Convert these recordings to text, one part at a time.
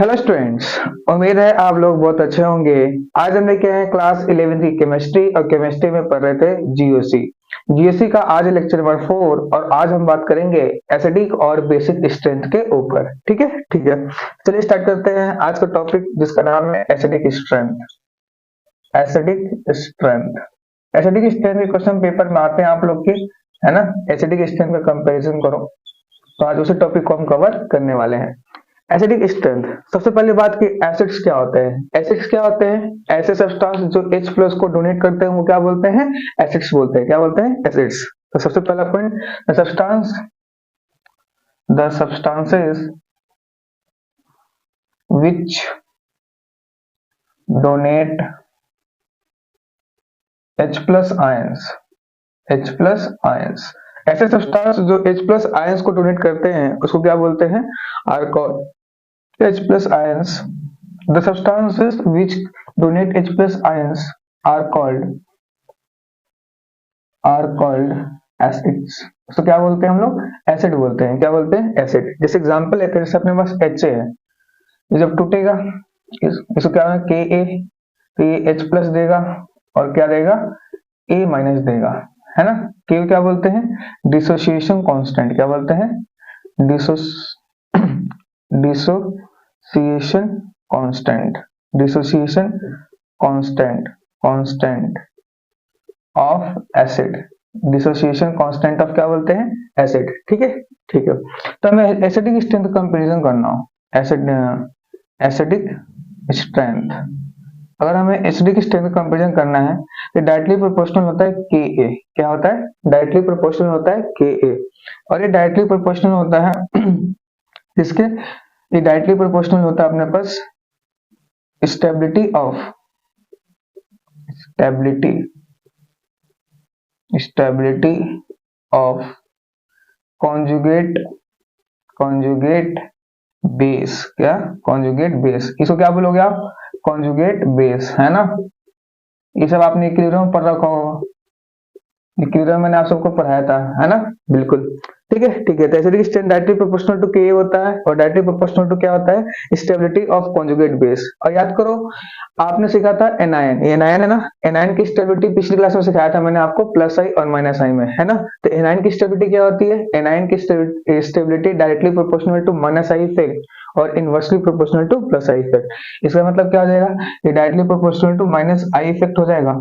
Hello students. उम्मीद है आप लोग बहुत अच्छे होंगे। आज हम लेके आए हैं क्लास 11वीं की केमिस्ट्री और केमिस्ट्री में पढ़ रहे थे जीओसी। जीओसी का आज लेक्चर नंबर 4 और आज हम बात करेंगे एसिडिक और बेसिक स्ट्रेंथ के ऊपर। ठीक है ठीक है, चलिए स्टार्ट करते हैं आज का टॉपिक जिसका नाम है acidic strength. Acidic strength, acidic strength के क्वेश्चन पेपर में आते हैं आप लोग के, है ना। एसिडिक स्ट्रेंथ का कंपैरिजन करो, तो आज उसी टॉपिक को हम कवर करने वाले हैं। एसिडिक स्ट्रेंथ, सबसे पहले बात की एसिड्स क्या होते हैं। एसिड्स क्या होते हैं? ऐसे सब्सटेंस जो H प्लस को डोनेट करते हैं वो क्या बोलते हैं? एसिड्स बोलते हैं। क्या बोलते हैं? एसिड्स। तो सबसे पहला point, the substances which donate H plus ions, H plus ions, ऐसे सब्सटेंस जो H प्लस आयंस को डोनेट करते हैं उसको क्या बोलते हैं? Are called H plus ions. The substances which donate H plus ions are called acids. तो क्या बोलते हैं हम लोग? एसिड बोलते हैं। क्या बोलते हैं? एसिड। जैसे एग्जांपल लेते हैं, जैसे अपने पास HA है, ये जब टूटेगा इसको क्या होगा? Ka, तो ये H प्लस देगा और क्या देगा? A माइनस देगा, है ना। K क्या बोलते हैं? Dissociation constant. क्या बोलते हैं? Dissociation constant, dissociation constant of acid. Dissociation constant of क्या बोलते हैं? एसिड। ठीक है ठीक है। तो हमें एसिडिक स्ट्रेंथ कंपैरिजन करना हो, एसिडिक स्ट्रेंथ, अगर हमें एसिडिक स्ट्रेंथ कंपैरिजन करना है तो डायरेक्टली प्रोपोर्शनल होता है Ka। क्या होता है? डायरेक्टली प्रोपोर्शनल होता है Ka। और ये डायरेक्टली प्रोपोर्शनल होता है किसके? ये डायरेक्टली प्रोपोर्शनल होता है अपने पास स्टेबिलिटी ऑफ कॉन्जुगेट बेस। क्या? कॉन्जुगेट बेस, इसको क्या बोलोगे आप? कॉन्जुगेट बेस, है ना। ये सब आपने इक्विलिब्रियम में पढ़ रखा होगा, इक्विलिब्रियम मैंने आप सबको पढ़ाया था, है ना। बिल्कुल ठीक है ठीक है। तो acidic strength directly proportional to Ka होता है और डायरेक्टली प्रोपोर्शनल टू क्या होता है? Stability of conjugate base. और याद करो, आपने सीखा था एनायन, ये एनायन है ना। एनायन की स्टेबिलिटी पिछली क्लास में सिखाया था मैंने आपको, प्लस आई और माइनस आई में, है ना। तो एनायन की स्टेबिलिटी क्या होती है? एनायन की stability directly proportional to minus I effect और inversely proportional to plus I effect. इसका मतलब क्या हो जाएगा? ये directly proportional to minus I effect हो जाएगा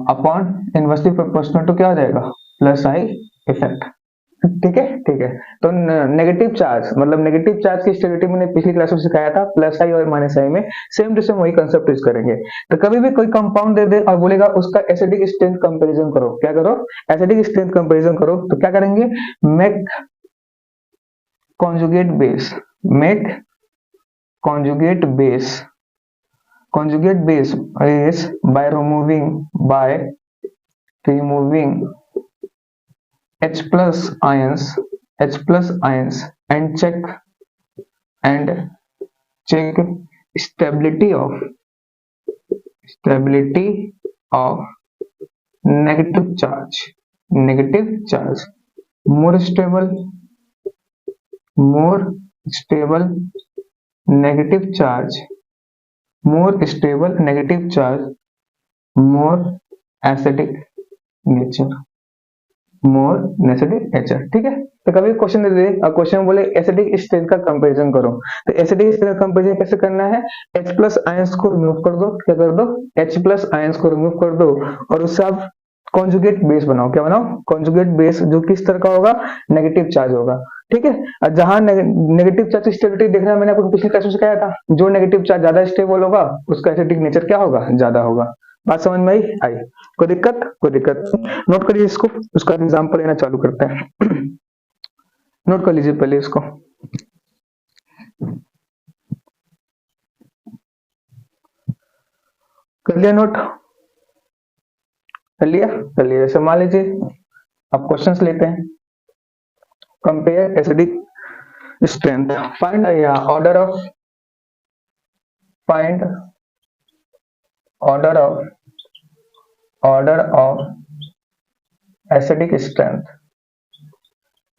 अपॉन इनवर्सली प्रोपोर्शनल टू क्या हो जाएगा? Plus I effect. ठीक है ठीक है। तो नेगेटिव चार्ज, मतलब नेगेटिव चार्ज की स्टेबिलिटी मैंने पिछली क्लास में सिखाया था, प्लस आई और माइनस आई में सेम टू सेम वही कंसेप्ट यूज करेंगे। तो कभी भी कोई कंपाउंड दे दे और बोलेगा उसका एसिडिक स्ट्रेंथ कंपैरिजन करो, क्या करो? एसिडिक स्ट्रेंथ कंपैरिजन करो, तो क्या करेंगे? Make conjugate base, make conjugate base, conjugate base is by removing H plus ions, and check stability of negative charge, more stable negative charge, more acidic nature, ठीक है। तो कभी क्वेश्चन दे दे और question बोले एसिडिक स्ट्रेंथ का comparison करो, तो acidic strength का कंपैरिजन कैसे करना है? H प्लस आयंस को रिमूव कर दो, क्या कर दो? H प्लस आयंस को रिमूव कर दो और उससे आप कॉन्जुगेट बेस बनाओ। क्या बनाओ? कॉन्जुगेट बेस, जो किस तरह का होगा? नेगेटिव चार्ज होगा। ठीक है। और जहां नेगेटिव चार्ज की स्टेबिलिटी देखना, मैंने आपको पिछले क्लास में सिखाया था, जो नेगेटिव चार्ज ज्यादा स्टेबल होगा उसका एसिडिक नेचर क्या होगा? ज्यादा होगा। बात समझ में आई? कोई दिक्कत? नोट करिए इसको, उसका एग्जांपल लेना चालू करते हैं। नोट कर लीजिए पहले इसको। कर लिया नोट? कर लिया? जैसे मान लीजिए अब क्वेश्चंस लेते हैं। Compare acidic strength, find order of acidic strength.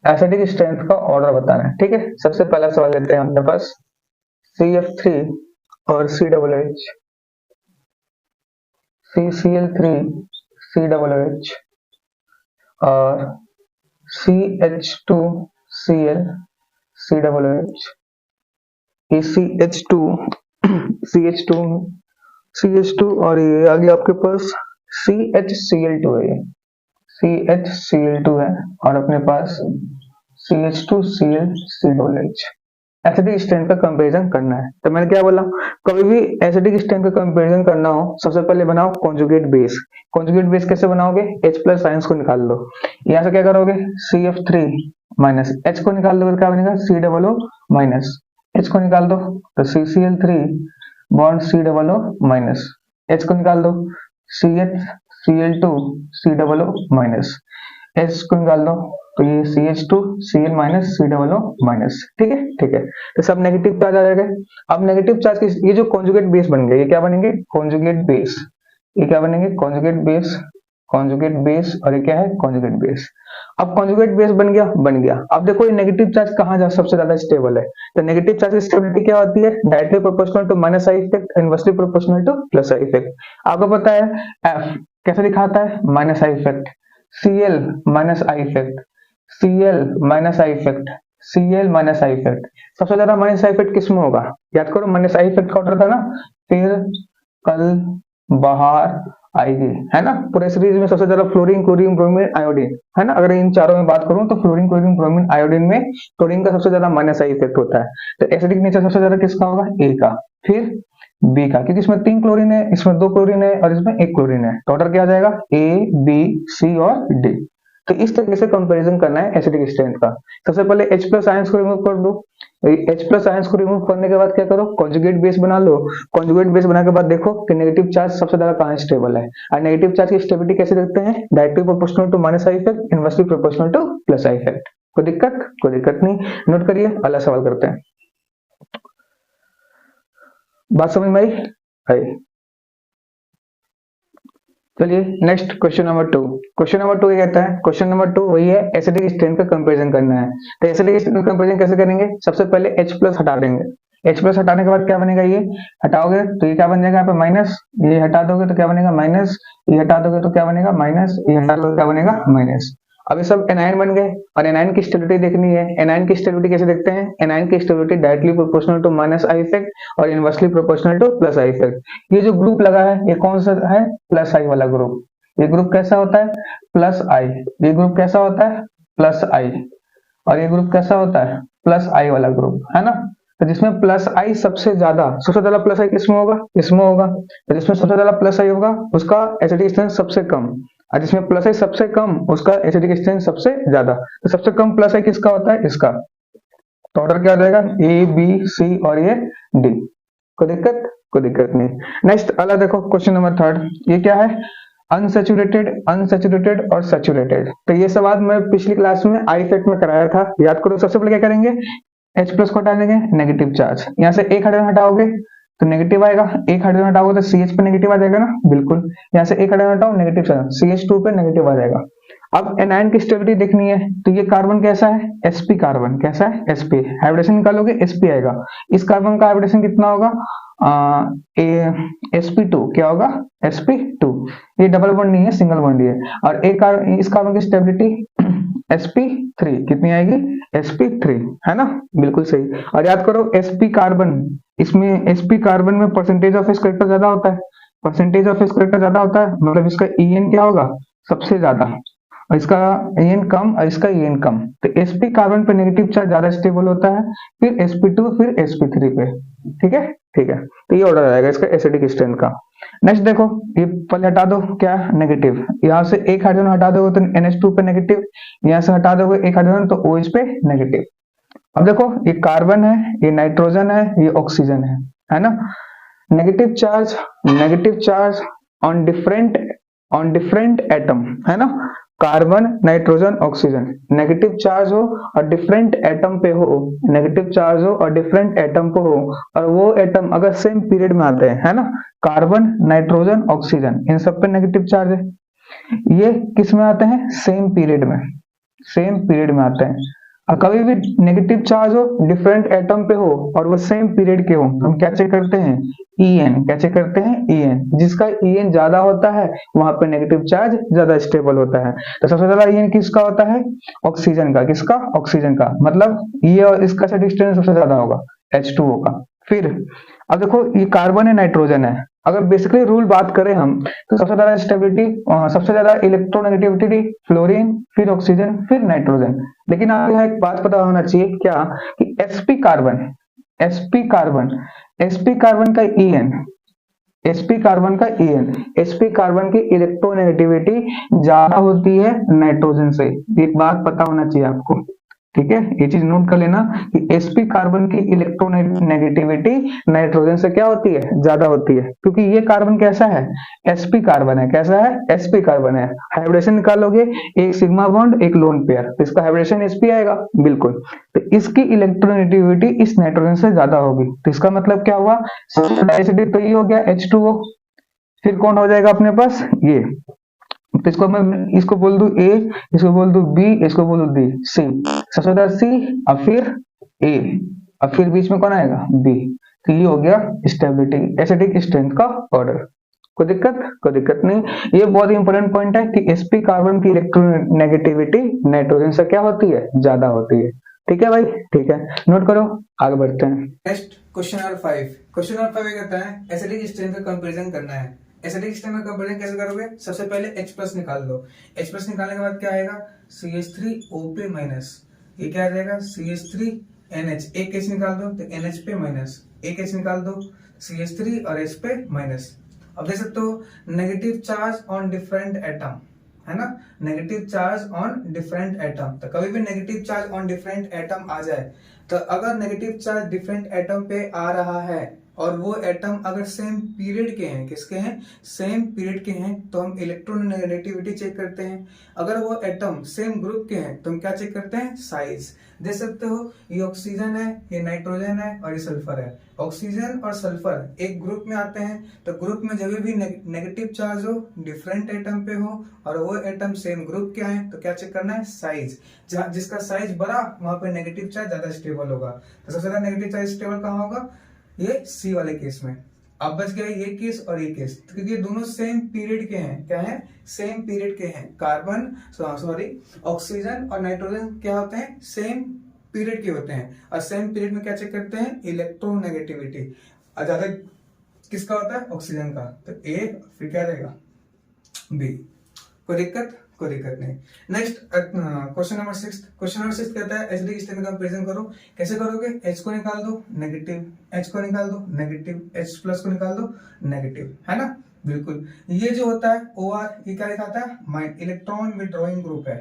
Acidic strength का ऑर्डर बताना है। ठीक है। सबसे पहला सवाल लेते हैं अपने पास, CF3 और COOH, CCl3 COOH और CH2Cl COOH, ये CH2 और ये आ गया आपके पास CHCl2 है, ये CHCl2 है और अपने पास CH2Cl COOH। एसिडिक स्ट्रेंथ का कंपैरिजन करना है। तो मैंने क्या बोला, कभी भी एसिडिक स्ट्रेंथ का कंपैरिजन करना हो सबसे पहले बनाओ कॉन्जुगेट बेस। कॉन्जुगेट बेस कैसे बनाओगे, H प्लस आयंस को निकाल लो, यहाँ से क्या करोगे CF3 माइनस H को निकाल दो तो क्या बनेगा COO माइनस H को निकाल दो तो CCl3 bond COO minus H को निकाल दो CHCl2 COO माइनस H को निकाल दो तो ये CH2Cl माइनस COO माइनस। ठीक है, ठीक है, तो सब नेगेटिव चार्ज आ जाएगा। अब नेगेटिव चार्ज के ये जो कॉन्जुगेट बेस बन गए, ये क्या बनेंगे कॉन्जुगेट बेस, ये क्या बनेंगे कॉन्जुगेट बेस, कॉन्जुगेट बेस और ये क्या है कॉन्जुगेट बेस। अब कॉन्जुगेट बेस बन गया। अब देखो ये नेगेटिव चार्ज कहाँ जा सबसे ज्यादा स्टेबल है, तो नेगेटिव चार्ज की स्टेबिलिटी क्या होती है, directly proportional to minus I effect, inversely proportional to plus I effect. आपको पता है F कैसे दिखाता है, minus I effect, Cl minus I effect, Cl minus I effect, Cl minus I effect. सबसे ज्यादा माइनस आई इफेक्ट किसमें होगा, याद करो माइनस आई इफेक्ट का ऑर्डर था ना, फिर कल बाहर आएगी, है ना। पूरे सीरीज में सबसे ज्यादा फ्लोरीन, क्लोरीन, ब्रोमीन, आयोडीन, है ना। अगर इन चारों में बात करूं तो फ्लोरीन, क्लोरीन, ब्रोमीन, आयोडीन में क्लोरीन का सबसे ज्यादा माइनस आई इफेक्ट होता है। तो एसिडिक नेचर सबसे ज्यादा किसका होगा, ए का, फिर बी का, क्योंकि इसमें 3 क्लोरीन है, इसमें 2 क्लोरीन है और इसमें 1 क्लोरीन है। तो ऑर्डर क्या आ जाएगा ए, बी, सी और डी। तो इस तरीके से कंपैरिजन करना है एसिडिक स्ट्रेंथ का। सबसे पहले H प्लस आयंस को रिमूव कर दो, H प्लस आयंस को रिमूव करने के बाद क्या करो, कॉन्जुगेट बेस बना लो। कॉन्जुगेट बेस बनाने के बाद देखो कि नेगेटिव चार्ज सबसे ज्यादा कहां स्टेबल है, और नेगेटिव चार्ज की स्टेबिलिटी कैसे देखते हैं, directly proportional to minus I effect, inversely proportional to plus I effect. कोई दिक्कत नहीं, नोट करिए, अगला सवाल करते हैं। बात समझ में आई? चलिए next question number 2। Question number 2 ये कहता है, क्वेश्चन नंबर 2 वही है, एसिडिक स्ट्रेंथ का कंपैरिजन करना है। तो एसिडिक स्ट्रेंथ का कंपैरिजन कैसे करेंगे, सबसे पहले H प्लस हटा देंगे। H प्लस हटाने के बाद क्या बनेगा, ये हटाओगे तो ये क्या बन जाएगा यहाँ पे माइनस, ये हटा दोगे तो क्या बनेगा माइनस, ये हटा दोगे तो क्या बनेगा माइनस, ये हटा दोगे तो क्या बनेगा माइनस। अब ये सब एनायन बन गए और एनायन की स्टेबिलिटी देखनी है। एनायन की स्टेबिलिटी कैसे देखते हैं, एनायन की stability directly proportional to minus I effect और inversely proportional to plus I effect. ये जो ग्रुप लगा है ये कौन सा है, प्लस आई वाला ग्रुप। ये ग्रुप कैसा होता है, प्लस आई। ये ग्रुप कैसा होता है, प्लस आई। और ये ग्रुप कैसा होता है, प्लस आई वाला ग्रुप, है ना। तो जिसमें प्लस आई सबसे ज्यादा प्लस आई किसमें होगा, इसमें होगा। तो जिसमें सबसे ज्यादा प्लस आई होगा उसका एसिडिक स्ट्रेंथ सबसे कम, और जिसमें प्लस आई सबसे कम उसका एसिडिक स्ट्रेंथ सबसे ज्यादा। तो सबसे कम प्लस आई किसका होता है, इसका। तो ऑर्डर क्या आ जाएगा, ए, बी, सी और ये डी। कोई दिक्कत नहीं। नेक्स्ट अगला देखो, क्वेश्चन नंबर 3। ये क्या है, अनसैचुरेटेड और सैचुरेटेड। तो ये सवाल मैं पिछली क्लास में आई इफेक्ट में कराया था, याद करो। सबसे पहले क्या करेंगे, H प्लस को हटा देंगे, नेगेटिव चार्ज। यहाँ से एक हाइड्रोजन हटाओगे तो नेगेटिव आएगा, एक हाइड्रोजन हटाओगे तो CH पे नेगेटिव आ जाएगा ना, बिल्कुल। यहाँ से एक हाइड्रोजन हटाओ, नेगेटिव चार्ज, CH2 पे नेगेटिव आ जाएगा। अब एनायन की स्टेबिलिटी देखनी है, तो ये कार्बन कैसा है, sp कार्बन कैसा है, sp। हाइब्रिडेशन निकालोगे sp आएगा। इस कार्बन का हाइब्रिडेशन कितना होगा, sp2 क्या होगा, sp2। ये डबल बॉन्ड नहीं है, सिंगल बॉन्ड ही है। और इस कार्बन की स्टेबिलिटी sp3 कितनी आएगी, sp3, है ना, बिल्कुल सही। और याद करो sp कार्बन, इसमें sp कार्बन में परसेंटेज ऑफ इस करेक्टर ज्यादा होता है, परसेंटेज ऑफ इस करेक्टर ज्यादा होता है, मतलब इसका En क्या होगा, सबसे ज्यादा, और इसका En कम और इसका En कम। तो sp कार्बन पे नेगेटिव चार्ज ज्यादा स्टेबल होता है, फिर sp2, फिर sp3 पे। ठीक है। तो ये ऑर्डर आएगा इसका एसिडिक स्ट्रेंथ का। नेक्स्ट देखो, ये पहले हटा दो, क्या नेगेटिव। यहाँ से एक हाइड्रोजन हटा दोगे तो NH2 पे नेगेटिव, यहाँ से हटा दोगे एक हाइड्रोजन तो OH पे नेगेटिव। अब देखो, ये कार्बन है, ये नाइट्रोजन है, ये ऑक्सीजन है ना। Negative charge on different atom, है ना। Carbon, nitrogen, oxygen, negative charge हो और डिफरेंट एटम पे हो, नेगेटिव चार्ज हो और डिफरेंट एटम पे हो, और वो एटम अगर सेम पीरियड में आते हैं, है ना, कार्बन, नाइट्रोजन, ऑक्सीजन, इन सब पे नेगेटिव चार्ज है। ये किस में आते हैं, सेम पीरियड में आते हैं। और कभी भी नेगेटिव चार्ज हो, डिफरेंट एटम पे हो और वो सेम पीरियड के हो, हम क्या चेक करते हैं? En। क्या चेक करते हैं? En। जिसका En ज्यादा होता है वहां पे नेगेटिव चार्ज ज्यादा स्टेबल होता है। तो सबसे ज्यादा En किसका होता है? ऑक्सीजन का। किसका? ऑक्सीजन का। मतलब ये और इसका से डिस्टेंस सबसे ज्यादा होगा H2O का। फिर अब देखो ये कार्बन है, नाइट्रोजन है। अगर बेसिकली रूल बात करें हम, तो सबसे ज्यादा स्टेबिलिटी, सबसे ज्यादा इलेक्ट्रोनेगेटिविटी फ्लोरीन, फिर ऑक्सीजन, फिर नाइट्रोजन। लेकिन आपको यहाँ एक बात पता होना चाहिए क्या, कि sp carbon, sp carbon, sp carbon का En, sp कार्बन का En, sp कार्बन की इलेक्ट्रोनेगेटिविटी ज्यादा होती है नाइट्रोजन से। एक बात पता होना चाहिए आपको, ठीक है? ये चीज नोट कर लेना कि sp कार्बन की इलेक्ट्रोनेगेटिविटी नाइट्रोजन से क्या होती है? ज्यादा होती है, क्योंकि ये कार्बन कैसा है? sp कार्बन है। कैसा है? sp कार्बन है। हाइब्रिडेशन निकालोगे, एक सिग्मा बॉन्ड एक लोन पेयर, तो इसका हाइब्रिडेशन sp आएगा, बिल्कुल। तो इसकी इलेक्ट्रोनेगेटिविटी इस नाइट्रोजन से ज्यादा होगी। तो इसका मतलब क्या हुआ? एसिडिक तो ये हो गया H2O। फिर कौन हो जाएगा अपने पास? ये। तो इसको मैं इसको बोल दूं ए, इसको बोल दूं बी, इसको बोल दूं डी, सी। सबसे ज्यादा सी, और फिर ए, और फिर बीच में कौन आएगा? बी। तो ये हो गया स्टेबिलिटी, एसिडिक स्ट्रेंथ का ऑर्डर। कोई दिक्कत? कोई दिक्कत नहीं। ये बहुत ही इंपॉर्टेंट पॉइंट है कि sp कार्बन की इलेक्ट्रोनेगेटिविटी नाइट्रोजन से क्या होती है? ज्यादा होती है। ठीक है भाई? ठीक है, नोट करो, आगे बढ़ते हैं। Next question number 5। Question number 5 ये कहता है एसिडिक स्ट्रेंथ का कंपैरिजन करना है। एसिडिक स्ट्रेंथ का कंपैरिजन कैसे करोगे? सबसे पहले H+ निकाल लो। H+ निकालने के बाद क्या आएगा? CH3OP-। ये क्या आ जाएगा? CH3NH। एक H निकाल दो तो NH पे माइनस, एक H निकाल दो CH3 और H पे माइनस। अब देख सकते हो negative charge on different atom, है ना? Negative charge on different atom. तो कभी भी negative charge on different atom आ जाए, तो अगर नेगेटिव चार्ज डिफरेंट एटम पे आ रहा है और वो एटम अगर सेम पीरियड के हैं, किसके हैं? सेम पीरियड के हैं, तो हम इलेक्ट्रोनेगेटिविटी चेक करते हैं। अगर वो एटम सेम ग्रुप के हैं तो हम क्या चेक करते हैं? साइज। देख सकते हो ये ऑक्सीजन है, ये नाइट्रोजन है और ये सल्फर है। ऑक्सीजन और सल्फर एक ग्रुप में आते हैं, तो ग्रुप में जब भी नेगेटिव चार्ज हो, डिफरेंट एटम पे हो और वो एटम सेम ग्रुप के आए, तो क्या चेक करना है? साइज। जहां जिसका साइज बड़ा वहां पे नेगेटिव चार्ज ज्यादा स्टेबल होगा। तो सबसे ज्यादा नेगेटिव चार्ज स्टेबल कहाँ होगा? ये सी वाले केस में। अब बच गया ये केस और ये केस, तो क्योंकि ये दोनों सेम पीरियड के हैं। क्या है? सेम पीरियड के हैं। कार्बन, सॉरी, ऑक्सीजन और नाइट्रोजन क्या होते हैं? सेम पीरियड के होते हैं। और सेम पीरियड में क्या चेक करते हैं? इलेक्ट्रोनेगेटिविटी। और ज्यादा किसका होता है? ऑक्सीजन का। तो ए, फिर क्या रहेगा? बी। कोई दिक्कत? कोई दिक्कत नहीं। Next question number 6। Question number 6 कहता है एसिडिक स्ट्रेंथ का कंपैरिजन करो। कैसे करोगे? H को निकाल दो, नेगेटिव, H को निकाल दो, नेगेटिव, H+ को निकाल दो, नेगेटिव, है ना? बिल्कुल। ये जो होता है OR, ये क्या दिखाता है? इलेक्ट्रॉन विड्रॉइंग ग्रुप है।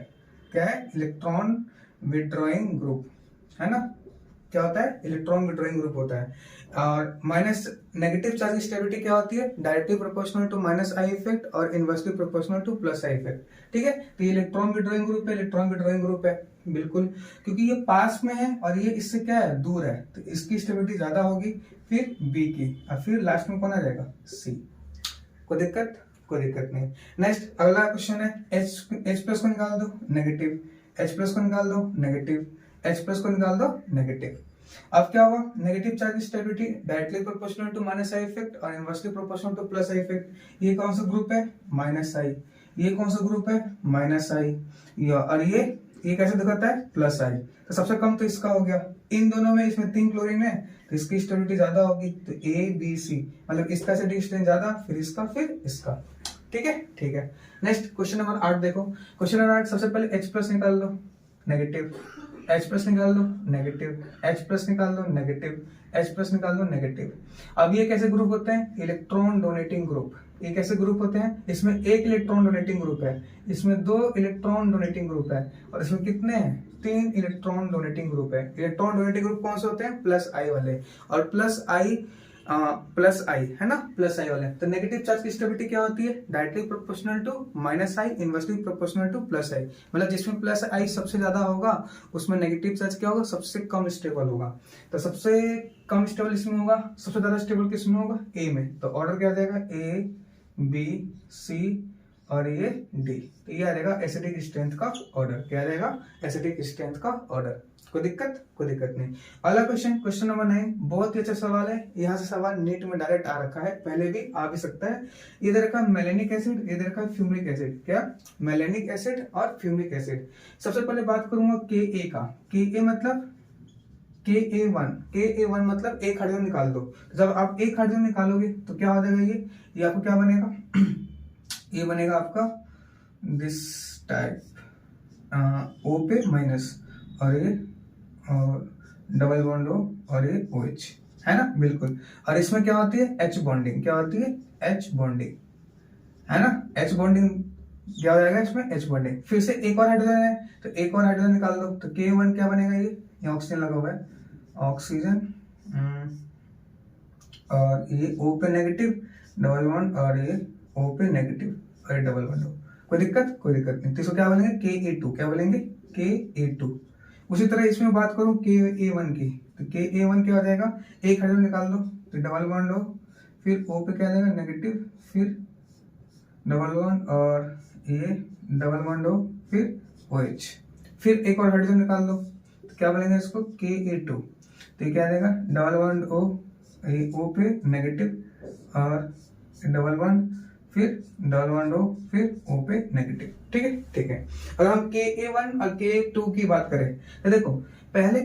क्या है? इलेक्ट्रॉन विड्रॉइंग ग्रुप, है ना? क्या होता है? इलेक्ट्रॉन विड्रॉइंग ग्रुप होता है। और माइनस नेगेटिव चार्ज की स्टेबिलिटी क्या होती है? Directly proportional to minus I effect और inversely proportional to plus I effect. ठीक है? तो ये इलेक्ट्रॉन विड्रॉइंग ग्रुप है, इलेक्ट्रॉन विड्रॉइंग ग्रुप है, बिल्कुल। क्योंकि ये पास में है और ये इससे क्या है? दूर है, तो इसकी स्टेबिलिटी ज्यादा होगी। फिर बी की, और फिर लास्ट में कौन आ जाएगा? सी। कोई दिक्कत? कोई दिक्कत नहीं। नेक्स्ट अगला क्वेश्चन है H+ को निकाल दो, नेगेटिव, H+ को निकाल दो, नेगेटिव, H+ को निकाल दो, नेगेटिव। अब क्या हुआ? Negative charge stability directly proportional to minus I effect और inversely proportional to plus I effect. ये कौन सा ग्रुप है? Minus I. ये कौन सा ग्रुप है? Minus I. और ये कैसे दिखाता है? Plus I. तो सबसे कम तो इसका हो गया। इन दोनों में, इसमें 3 क्लोरीन है तो इसकी स्टेबिलिटी ज्यादा होगी। तो ए बी सी, मतलब इसका एसिडिक स्ट्रेंथ ज्यादा, फिर इसका, फिर इसका। ठीक है? ठीक है। नेक्स्ट क्वेश्चन नंबर 8 देखो। क्वेश्चन नंबर 8, सबसे पहले H+ निकाल लो, नेगेटिव, H+ निकाल दो, नेगेटिव, H+ निकाल दो, नेगेटिव, H+ निकाल दो, नेगेटिव। अब ये कैसे ग्रुप होते हैं? Electron donating group. ये कैसे ग्रुप होते हैं? इसमें एक इलेक्ट्रॉन डोनेटिंग ग्रुप है, इसमें 2 इलेक्ट्रॉन डोनेटिंग ग्रुप है, और इसमें कितने हैं? 3 इलेक्ट्रॉन डोनेटिंग ग्रुप है। इलेक्ट्रॉन डोनेटिंग ग्रुप कौन से होते हैं? प्लस आई वाले। और प्लस आई, है ना? प्लस आई वाले। तो नेगेटिव चार्ज की स्टेबिलिटी क्या होती है? Directly proportional to minus I, inversely proportional to plus I. मतलब जिसमें प्लस आई सबसे ज्यादा होगा उसमें नेगेटिव चार्ज क्या होगा? सबसे कम स्टेबल होगा। तो सबसे कम स्टेबल इसमें होगा, सबसे ज्यादा स्टेबल किसमें होगा? ए में। तो ऑर्डर क्या आ जाएगा? ए बी सी और ये डी। तो ये आ जाएगा एसिडिक स्ट्रेंथ का ऑर्डर। क्या आ जाएगा? एसिडिक स्ट्रेंथ का ऑर्डर। कोई दिक्कत नहीं। अगला क्वेश्चन नंबर 9, बहुत ही अच्छा सवाल है। यहाँ से सवाल नीट में डायरेक्ट आ रखा है, पहले भी आ भी सकता है। इधर का मेलेनिक एसिड, इधर का फ्यूमिक एसिड। क्या? मेलेनिक एसिड और फ्यूमिक एसिड। सबसे पहले बात करूंगा Ka का। Ka मतलब Ka1 मतलब एक हाइड्रोजन निकाल दो। जब आप एक हाइड्रोजन निकालोगे तो क्या हो जाएगा, ये आपको क्या बनेगा ये बनेगा आपका दिस टाइप O पे माइनस, और ये और डबल बॉन्ड O और ये OH, है ना, बिल्कुल। और इसमें क्या होती है, H बॉन्डिंग। क्या होती है? H बॉन्डिंग, है ना। H बॉन्डिंग क्या हो जाएगा इसमें? H bonding. फिर से एक और हाइड्रोजन है तो एक और हाइड्रोजन निकाल दो, तो K1 क्या बनेगा, ये ऑक्सीजन लगा हुआ है, ऑक्सीजन। और ये O पे नेगेटिव डबल बॉन्ड, और ये O पे नेगेटिव और ये डबल बॉन्ड। कोई दिक्कत नहीं। तो इसको क्या बोलेंगे? Ka2। क्या बोलेंगे? Ka2। उसी तरह इसमें बात करूं Ka1 की, तो Ka1 क्या हो जाएगा, एक हाइड्रोजन निकाल दो तो डबल बॉन्ड हो, फिर O पे क्या जाएगा नेगेटिव, फिर डबल बॉन्ड और ये डबल बॉन्ड हो, फिर OH, फिर एक और हाइड्रोजन निकाल दो तो क्या बोलेंगे इसको? Ka2। तो ये क्या जाएगा, डबल बॉन्ड O, ये O पे नेगेटिव और डबल बॉन्ड, फिर डबल बॉन्ड O, फिर O पे नेगेटिव। ठीक है। अगर हम Ka1 और Ka2 की बात करें तो देखो, पहले वाले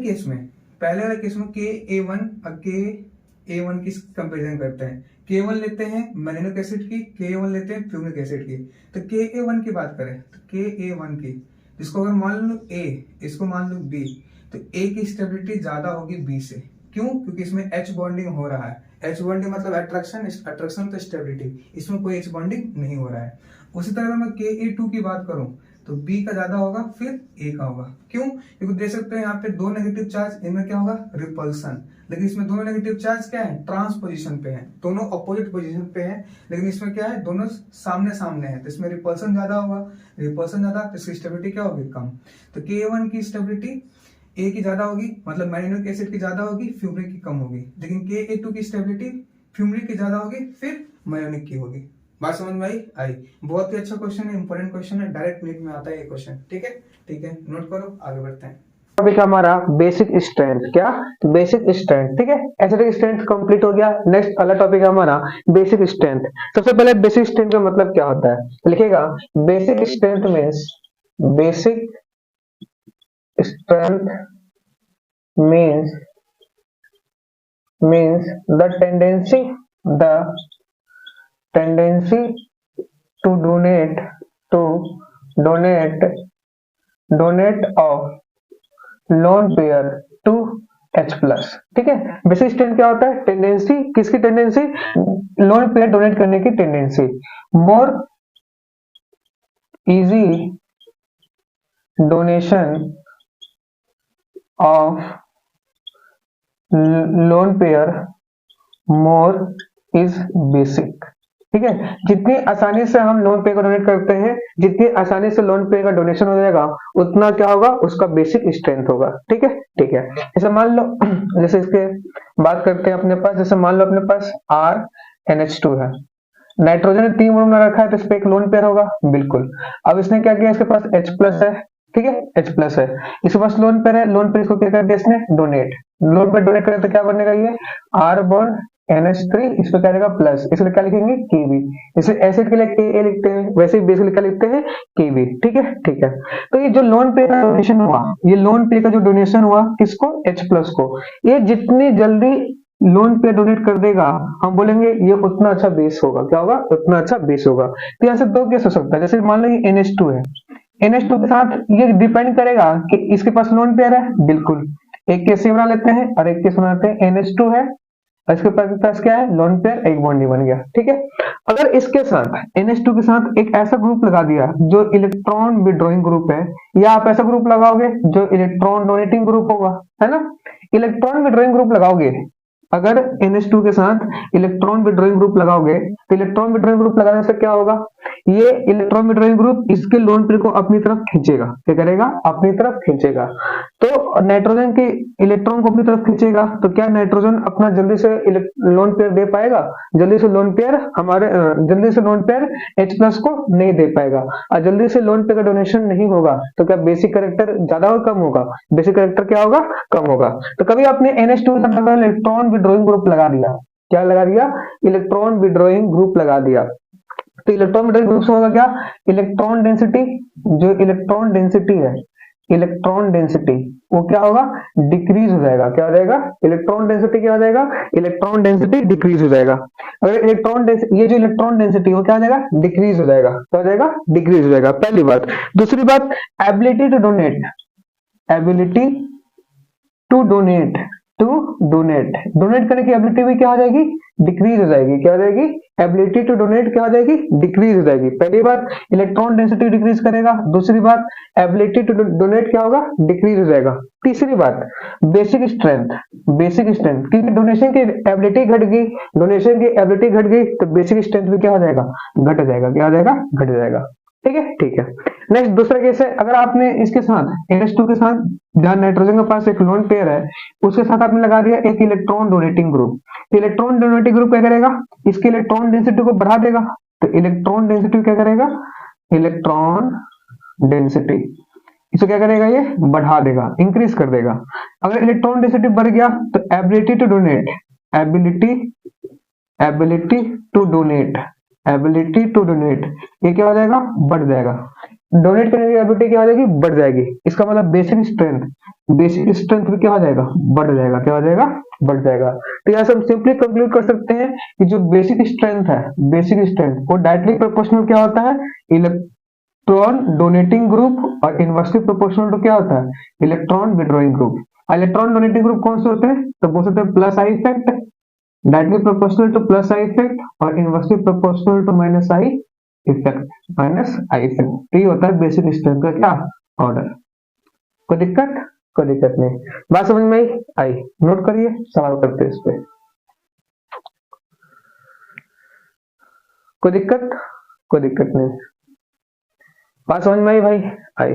केस में Ka1 और Ka1 की कंपैरिजन करते हैं। K1 लेते हैं मेलेनिक एसिड की, Ka1 लेते हैं फ्यूमिक एसिड की। तो Ka1 की बात करें तो Ka1 की, इसको अगर मान लो A, इसको मान लो B, तो A की स्टेबिलिटी ज्यादा होगी B से। क्यों? क्योंकि इसमें H बॉन्डिंग हो रहा है। H बॉन्डिंग मतलब अट्रैक्शन तो स्टेबिलिटी, इसमें कोई H बॉन्डिंग नहीं हो रहा है। उसी तरह मैं Ka2 की बात करूं तो B का ज्यादा होगा, फिर A का होगा। क्यों? क्योंकि देख सकते हैं यहाँ पे दो नेगेटिव चार्ज, इनमें क्या होगा, रिपल्सन। लेकिन इसमें दोनों नेगेटिव चार्ज क्या है, ट्रांस पोजीशन पे है, दोनों अपोजिट पोजीशन पे है। लेकिन इसमें क्या है, दोनों सामने सामने है, तो इसमें रिपल्सन ज्यादा होगा। रिपल्सन ज्यादा तो इसकी स्टेबिलिटी क्या होगी, कम। तो Ka1 की स्टेबिलिटी A की ज्यादा होगी, मतलब मेलेनिक एसिड की ज्यादा होगी, फ्यूमिक की कम होगी। लेकिन Ka2 की स्टेबिलिटी फ्यूमिक की ज्यादा होगी, फिर मेलेनिक की होगी। बात समझ में आई? बहुत ही अच्छा क्वेश्चन है, इंपॉर्टेंट क्वेश्चन है, डायरेक्ट नीट में आता है ये क्वेश्चन। ठीक है, नोट करो, आगे बढ़ते हैं। टॉपिक हमारा बेसिक स्ट्रेंथ। क्या? Basic strength. ठीक है, एसिडिक स्ट्रेंथ कंप्लीट हो गया। नेक्स्ट अगला टॉपिक हमारा बेसिक स्ट्रेंथ। सबसे पहले बेसिक स्ट्रेंथ का मतलब क्या होता है, लिखेगा basic strength means the tendency to donate of lone pair to H plus. ठीक है, बेसिक स्ट्रेंथ क्या होता है, टेंडेंसी, किसकी टेंडेंसी, लोन पेयर डोनेट करने की tendency. More easy donation of lone pair more is basic. ठीक है, जितनी आसानी से हम लोन पे का डोनेट करते हैं, जितनी आसानी से लोन पे का डोनेशन हो जाएगा, उतना क्या होगा, उसका बेसिक स्ट्रेंथ होगा। ठीक है। जैसे मान लो, जैसे इसके बात करते हैं अपने पास, जैसे मान लो अपने पास RNH2 है, नाइट्रोजन ने 3 बॉन्ड बना रखा है, तो इस पे एक लोन पेयर होगा, बिल्कुल। अब इसने क्या किया, इसके पास H प्लस है, ठीक है, H प्लस है, इसके पास लोन पेयर है, लोन पेयर इसको क्या कर दिया इसने, डोनेट, लोन पेयर डोनेट करें तो क्या बनेगा, ये R बॉन्ड NH3, इस पे क्या रहेगा प्लस, इसलिए क्या लिखेंगे Kb। इसे एसिड के लिए Ka लिखते हैं, वैसे ही बेस के लिए क्या लिखते हैं, Kb। ठीक है। तो ये जो लोन पेयर का डोनेशन हुआ, ये लोन पेयर का जो डोनेशन हुआ किसको, H प्लस को, ये जितनी जल्दी लोन पे डोनेट कर देगा, हम बोलेंगे ये उतना अच्छा बेस होगा। क्या होगा, उतना अच्छा बेस होगा। तो यहाँ से दो केस हो सकता है, जैसे मान लो ये NH2 है, NH2 के साथ ये डिपेंड करेगा कि इसके पास लोन पेयर है, बिल्कुल। एक केस ये बना लेते हैं और एक केस बनाते हैं, NH2 है और इसके पास क्या है, लोन पेयर, एक बॉन्ड बन गया। ठीक है, अगर इसके साथ NH2 के साथ एक ऐसा ग्रुप लगा दिया जो इलेक्ट्रॉन विड्रॉइंग ग्रुप है, या आप ऐसा ग्रुप लगाओगे जो इलेक्ट्रॉन डोनेटिंग ग्रुप होगा, है ना। इलेक्ट्रॉन विड्रॉइंग ग्रुप लगाओगे, अगर NH2 के साथ इलेक्ट्रॉन विड्रॉइंग ग्रुप लगाओगे, तो इलेक्ट्रॉन विड्रॉइंग ग्रुप लगाने से क्या होगा, ये इलेक्ट्रॉन विड्रॉइंग ग्रुप इसके लोन पेयर को अपनी तरफ खींचेगा। क्या करेगा? अपनी तरफ खींचेगा। तो नाइट्रोजन के इलेक्ट्रॉन को अपनी तरफ खींचेगा तो क्या नाइट्रोजन अपना जल्दी से लोन पेयर दे पाएगा? जल्दी से लोन पेयर जल्दी से लोन पेयर H+ को नहीं दे पाएगा। और जल्दी से लोन पेयर का डोनेशन नहीं होगा तो क्या बेसिक कैरेक्टर ज्यादा और कम होगा? बेसिक कैरेक्टर क्या होगा? कम होगा। तो कभी आपने NH2 इलेक्ट्रॉन विड्रॉइंग ग्रुप लगा दिया, क्या लगा दिया? इलेक्ट्रॉन विड्रॉइंग ग्रुप लगा दिया। तो इलेक्ट्रॉन विड्रॉइंग ग्रुप से होगा क्या? इलेक्ट्रॉन डेंसिटी, जो इलेक्ट्रॉन डेंसिटी है, इलेक्ट्रॉन डेंसिटी वो क्या होगा? डिक्रीज हो जाएगा। क्या हो जाएगा? इलेक्ट्रॉन डेंसिटी क्या हो जाएगा? इलेक्ट्रॉन डेंसिटी डिक्रीज हो जाएगा। अगर इलेक्ट्रॉन डेंसिटी, ये जो इलेक्ट्रॉन डेंसिटी वो क्या हो जाएगा? डिक्रीज हो जाएगा। क्या हो जाएगा? डिक्रीज हो जाएगा। पहली बात। दूसरी बात, ability to donate, ability to donate, to donate, donate करने की एबिलिटी भी क्या हो जाएगी? डिक्रीज हो जाएगी। क्या हो जाएगी? एबिलिटी टू डोनेट क्या हो जाएगी? डिक्रीज हो जाएगी। पहली बात, इलेक्ट्रॉन डेंसिटी डिक्रीज करेगा। दूसरी बात, एबिलिटी टू डोनेट क्या होगा? डिक्रीज हो जाएगा। तीसरी बात, बेसिक स्ट्रेंथ, बेसिक स्ट्रेंथ, क्योंकि डोनेशन की एबिलिटी घट गई, डोनेशन की एबिलिटी घट गई तो बेसिक स्ट्रेंथ भी क्या हो जाएगा? घट जाएगा। क्या हो जाएगा? घट जाएगा। ठीक है, ठीक है। नेक्स्ट दूसरा केस है, अगर आपने इसके साथ NH2 के साथ, जहां नाइट्रोजन के पास एक लोन पेयर है, उसके साथ आपने लगा दिया एक electron donating group. Electron donating group क्या करेगा? इसकी इलेक्ट्रॉन डेंसिटी को बढ़ा देगा। तो इलेक्ट्रॉन डेंसिटी क्या करेगा? इलेक्ट्रॉन डेंसिटी इसे क्या करेगा? ये बढ़ा देगा, इंक्रीज कर देगा। अगर इलेक्ट्रॉन डेंसिटी बढ़ गया तो ability to donate, ability ability to donate, ability to donate ये क्या हो जाएगा? बढ़ जाएगा। डोनेट करने की एबिलिटी क्या हो जाएगी? बढ़ जाएगी। इसका मतलब बेसिक स्ट्रेंथ, बेसिक स्ट्रेंथ भी क्या हो जाएगा? बढ़ जाएगा। क्या हो जाएगा? बढ़ जाएगा। तो यहाँ से हम सिंपली कंक्लूड कर सकते हैं कि जो बेसिक स्ट्रेंथ है, बेसिक स्ट्रेंथ वो डायरेक्टली प्रोपोर्शनल क्या होता है? इलेक्ट्रॉन डोनेटिंग ग्रुप, और इनवर्सली प्रोपोर्शनल टू क्या होता है? Electron withdrawing group. Electron donating group कौन से होते हैं? तो बोल सकते हैं plus I effect, directly proportional to plus I effect, और inversely proportional to minus I effect, minus I effect. तो ये होता है बेसिक स्ट्रेंथ का क्या? ऑर्डर। कोई दिक्कत? कोई दिक्कत नहीं। बात समझ में आई? नोट करिए, सवाल करते हैं इस पे। कोई दिक्कत? कोई दिक्कत नहीं। बात समझ में आई भाई? आई।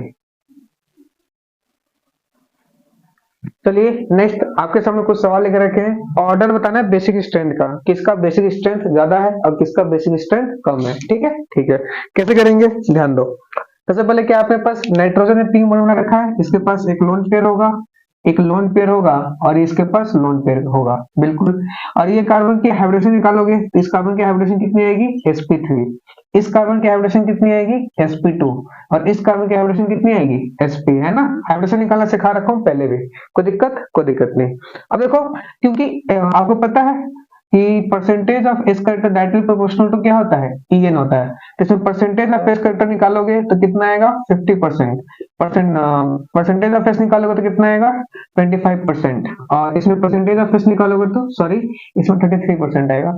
चलिए नेक्स्ट आपके सामने कुछ सवाल लेकर रखे हैं। ऑर्डर बताना है बेसिक स्ट्रेंथ का, किसका बेसिक स्ट्रेंथ ज्यादा है और किसका बेसिक स्ट्रेंथ कम है। ठीक है, ठीक है। कैसे करेंगे? ध्यान दो। सबसे पहले क्या आपके पास नाइट्रोजन में 3 बॉन्ड बना रखा है, इसके पास एक लोन पेयर होगा, एक लोन पेयर होगा, और इसके पास लोन पेयर होगा, बिल्कुल। और ये कार्बन की हाइब्रिडेशन निकालोगे तो इस कार्बन की हाइब्रिडेशन कितनी आएगी? sp3। इस कार्बन की हाइब्रिडेशन कितनी आएगी? sp2। और इस कार्बन की हाइब्रिडेशन कितनी आएगी? sp, है ना। हाइब्रिडेशन निकालना सिखा रखा हूं पहले भी। कोई दिक्कत? कोई दिक्कत नहीं। अब देखो, क्योंकि आपको पता है कि percentage of S character directly proportional to क्या होता है? En होता है। तो इसमें परसेंटेज ऑफ एस करेक्टर निकालोगे तो कितना आएगा? 50%। परसेंटेज ऑफ एस निकालोगे तो कितना आएगा? 25%। और इसमें परसेंटेज ऑफ एस निकालोगे तो सॉरी, इसमें 33% आएगा,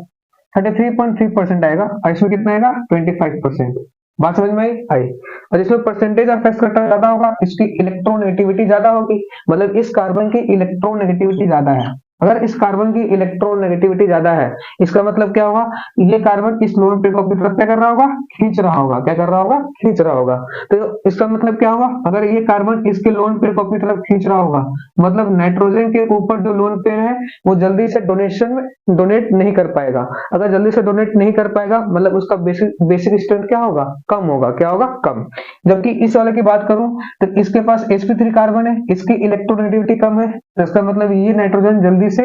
33.3% आएगा। और इसमें कितना आएगा? 25%। बात समझ में आई? और इसमें परसेंटेज ऑफ एस करेक्टर ज्यादा होगा, इसकी इलेक्ट्रोनेगेटिविटी ज्यादा होगी, मतलब इस कार्बन की इलेक्ट्रोनेगेटिविटी ज्यादा है। अगर इस कार्बन की इलेक्ट्रोनेगेटिविटी ज्यादा है, इसका मतलब क्या होगा? ये कार्बन इस लोन पेयर को अपनी तरफ क्या कर रहा होगा? खींच रहा होगा। क्या कर रहा होगा? खींच रहा होगा। तो इसका मतलब क्या होगा? अगर ये कार्बन इसके लोन पेयर को अपनी तरफ खींच रहा होगा, मतलब नाइट्रोजन के ऊपर जो लोन पेयर है वो जल्दी से डोनेट नहीं कर पाएगा। अगर जल्दी से डोनेट नहीं कर पाएगा मतलब उसका बेसिक स्ट्रेंथ क्या होगा? कम होगा। क्या होगा? कम। जबकि इस वाले की बात करूं तो इसके पास sp3 कार्बन है, इसकी इलेक्ट्रोनेगेटिविटी कम है, तो इसका मतलब ये नाइट्रोजन जल्दी से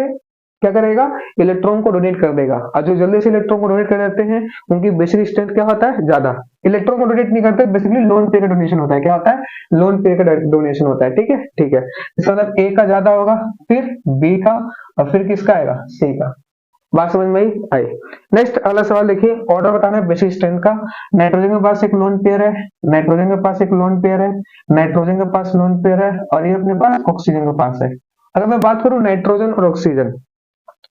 क्या करेगा? इलेक्ट्रॉन को डोनेट कर देगा। और जो जल्दी से इलेक्ट्रॉन को डोनेट कर देते हैं उनकी बेसिक स्ट्रेंथ क्या होता है? ज्यादा। इलेक्ट्रॉन को डोनेट नहीं करते, बेसिकली लोन पेयर का डोनेशन होता है। क्या होता है? लोन पेयर का डोनेशन होता है। ठीक है, ठीक है। इसका मतलब ए का ज्यादा होगा, फिर बी का, और फिर किसका आएगा? सी का। बात समझ में आई? नेक्स्ट अगला सवाल देखिए, ऑर्डर बताना है बेसिक स्ट्रेंथ का। नाइट्रोजन के पास एक लोन पेयर है, नाइट्रोजन के पास एक लोन पेयर है, नाइट्रोजन के पास लोन पेयर है, और ये अपने पास ऑक्सीजन के पास है। अगर मैं बात करूं नाइट्रोजन और ऑक्सीजन,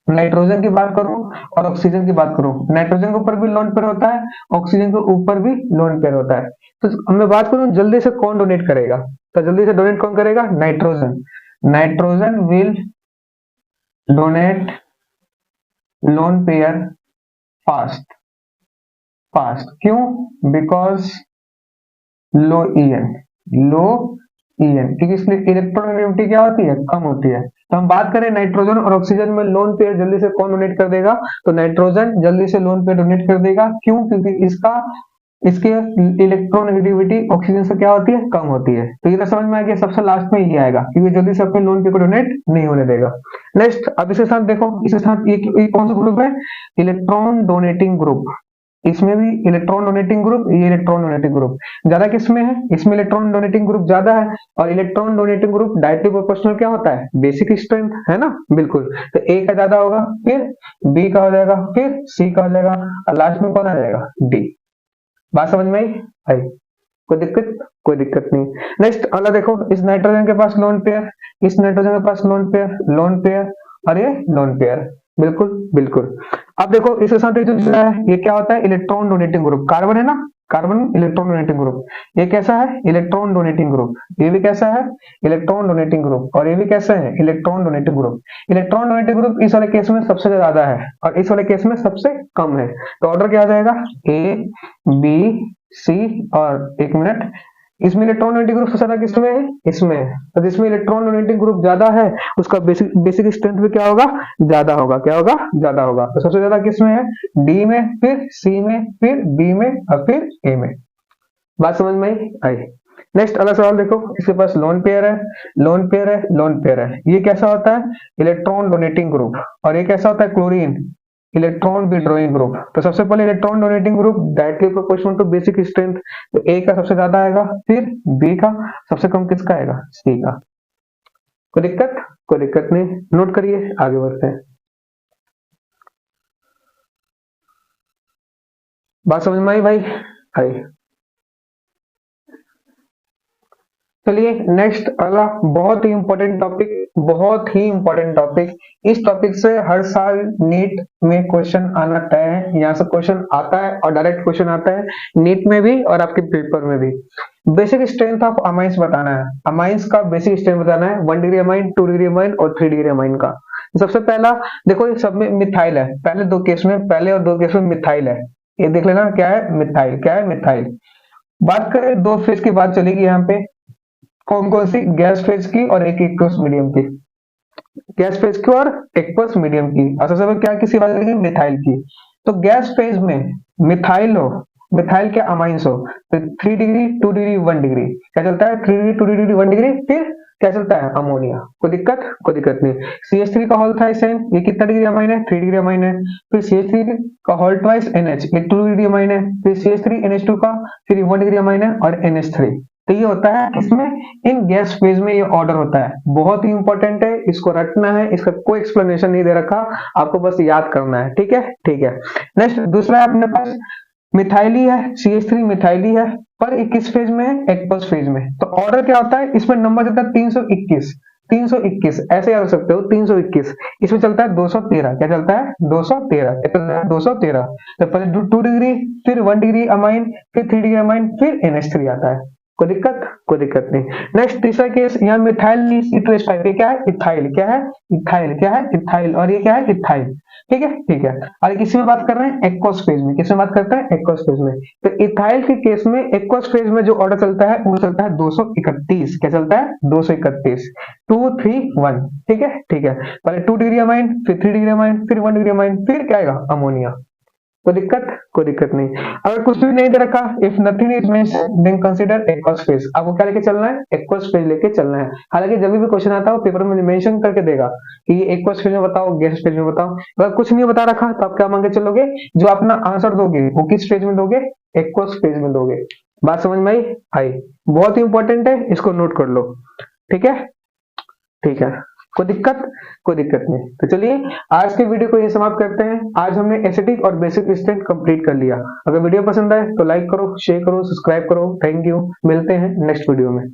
नाइट्रोजन की बात करूं और ऑक्सीजन की बात करूं, नाइट्रोजन के ऊपर भी लोन पेयर होता है, ऑक्सीजन के ऊपर भी लोन पेयर होता है। तो मैं बात करूं जल्दी से कौन डोनेट करेगा, तो जल्दी से डोनेट कौन करेगा? Nitrogen. Nitrogen will donate lone pair fast. Fast, क्यों? Because low EN, low EN, क्योंकि इसलिए इलेक्ट्रोनेगेटिविटी क्या होती है? कम होती है। तो हम बात करें नाइट्रोजन और ऑक्सीजन में लोन पेयर जल्दी से कौन डोनेट कर देगा? तो नाइट्रोजन जल्दी से लोन पेयर डोनेट कर देगा, क्यों? क्योंकि इसके इलेक्ट्रोनेगेटिविटी ऑक्सीजन से क्या होती है? कम होती है। तो ये तो समझ में आ गया, सबसे लास्ट में ये आएगा क्योंकि जल्दी से अपने लोन पेयर को डोनेट नहीं होने देगा। नेक्स्ट, अब इसके साथ देखो, इसके साथ ये कौन सा ग्रुप है? Electron donating group. इसमें भी इलेक्ट्रॉन डोनेटिंग ग्रुप, ये इलेक्ट्रॉन डोनेटिंग ग्रुप ज्यादा किसमें है? इसमें इलेक्ट्रॉन डोनेटिंग ग्रुप ज्यादा है। और electron donating group directly proportional क्या होता है? बेसिक स्ट्रेंथ, है ना? बिल्कुल। तो ए का ज्यादा होगा, फिर बी का हो जाएगा, फिर सी का हो जाएगा, और लास्ट में कौन आ जाएगा? डी। बात समझ में आई? कोई दिक्कत? कोई दिक्कत नहीं। नेक्स्ट अगला देखो, इस नाइट्रोजन के पास लोन पेयर, इस नाइट्रोजन के पास लोन पेयर, लोन पेयर और ये लोन पेयर। बिल्कुल बिल्कुल। अब देखो इसके साथ जो है ये क्या होता है? Electron donating group. कार्बन है ना, कार्बन इलेक्ट्रॉन डोनेटिंग ग्रुप। ये कैसा है? Electron donating group. ये भी कैसा है? Electron donating group. और ये भी कैसा है? Electron donating group. Electron donating group इस वाले केस में सबसे ज्यादा है और इस वाले केस में सबसे कम है। तो ऑर्डर क्या आ जाएगा? ए, बी, सी और एक मिनट, इसमें इलेक्ट्रॉन डोनेटिंग ग्रुप सबसे ज्यादा किसमें है? इसमें है। तो जिसमें इलेक्ट्रॉन डोनेटिंग ग्रुप ज्यादा है उसका बेसिक स्ट्रेंथ भी क्या होगा? ज्यादा होगा। क्या होगा? ज्यादा होगा। तो सबसे ज्यादा किसमें है? डी में, फिर सी में, फिर बी में और फिर ए में। बात समझ में आई? नेक्स्ट अगला सवाल देखो, इसके पास लोन पेयर है, लोन पेयर है, लोन पेयर है। ये कैसा होता है? Electron donating group. और ये कैसा होता है? Chlorine, electron withdrawing group. तो सबसे पहले electron donating group directly proportional to basic strength. तो ए का सबसे ज्यादा आएगा, फिर बी का, सबसे कम किसका आएगा? सी का। कोई दिक्कत? कोई दिक्कत नहीं, नोट करिए, आगे बढ़ते हैं। बात समझ में आई भाई? आई। चलिए नेक्स्ट अगला बहुत ही इंपॉर्टेंट टॉपिक, बहुत ही इंपॉर्टेंट टॉपिक। इस टॉपिक से हर साल नीट में क्वेश्चन आना तय है। यहाँ से क्वेश्चन आता है और डायरेक्ट क्वेश्चन आता है नीट में भी और आपके पेपर में भी। बेसिक स्ट्रेंथ ऑफ अमाइंस बताना है। अमाइंस का बेसिक स्ट्रेंथ बताना है, 1 डिग्री अमाइन, 2 डिग्री अमाइन और 3 डिग्री अमाइन का। सबसे पहला देखो, ये सब में मिथाइल है। पहले दो केस में, पहले और दो केस में मिथाइल है। ये देख लेना क्या है? मिथाइल। क्या है? मिथाइल। बात करें दो फेज की बात चलेगी यहाँ पे, कौन कौन सी? गैस फेज की और एक एक्वस मीडियम की। गैस फेज की और एक्वस मीडियम की। और सबसे पहले क्या किसी बात करेंगे? मिथाइल की। तो गैस फेज में मिथाइल हो, मिथाइल के अमाइंस हो, तो 3 डिग्री, 2 डिग्री, 1 डिग्री क्या चलता है? 3 डिग्री, 2 डिग्री, 1 डिग्री, फिर क्या चलता है? अमोनिया। कोई दिक्कत? कोई दिक्कत नहीं। CH3 का होल था सेम, ये कितना डिग्री अमाइन है? 3 डिग्री अमाइन है। फिर CH3 का होल ट्वाइस NH, ये 2 डिग्री अमाइन है। फिर CH3 NH2 का, फिर 1 डिग्री अमाइन है और NH3। तो ये होता है इसमें, इन गैस फेज में ये ऑर्डर होता है। बहुत ही इंपॉर्टेंट है, इसको रटना है, इसका कोई एक्सप्लेनेशन नहीं दे रखा, आपको बस याद करना है। ठीक है? ठीक है। नेक्स्ट दूसरा है अपने पास, मिथाइली है, CH3 मिथाइली है, पर ये किस फेज में है? एक्वस फेज में। तो ऑर्डर क्या होता है इसमें? नंबर चलता है 321, 321 ऐसे याद रख सकते हो, 321। इसमें चलता है 213। क्या चलता है? 213। 213। तो पहले 2 डिग्री, फिर 1 डिग्री अमाइन, फिर 3 डिग्री अमाइन, फिर NH3 आता है। कोई दिक्कत? कोई दिक्कत नहीं। नेक्स्ट तीसरा केस, यहाँ मिथाइल C2H5, क्या है? इथाइल। क्या है? इथाइल। क्या है? इथाइल। और ये क्या है? इथाइल। ठीक है? ठीक है। और किसी में बात कर रहे हैं? एक्वस फेज में। किसमें बात करते हैं? एक्वस फेज में। तो इथाइल के केस में एक्वस फेज में जो ऑर्डर चलता है वो चलता है 231। क्या चलता है? 231। 2 3 1। ठीक है? ठीक है। पहले 2 डिग्री अमाइन, फिर 3 डिग्री अमाइन, फिर 1 डिग्री अमाइन, फिर क्या आएगा? अमोनिया। कोई दिक्कत? कोई दिक्कत नहीं। अगर कुछ भी नहीं दे रखा, if nothing is mentioned then consider aqueous phase. आपको क्या लेके चलना है? एक्वस फेज लेके चलना है। हालांकि जब भी क्वेश्चन आता है वो पेपर में मेंशन करके देगा कि ये एक्वस फेज में बताओ, गैस फेज में बताओ। अगर कुछ नहीं बता रखा तो आप क्या मांगे चलोगे? जो अपना आंसर दोगे वो किस फेज में दोगे? एक्वस फेज में दोगे। बात समझ में आई? बहुत ही इंपॉर्टेंट है, इसको नोट कर लो। ठीक है? ठीक है। कोई दिक्कत? कोई दिक्कत नहीं। तो चलिए आज के वीडियो को ये समाप्त करते हैं। आज हमने एसिडिक और बेसिक स्ट्रेंथ कंप्लीट कर लिया। अगर वीडियो पसंद आए तो लाइक करो, शेयर करो, सब्सक्राइब करो। Thank you. मिलते हैं नेक्स्ट वीडियो में।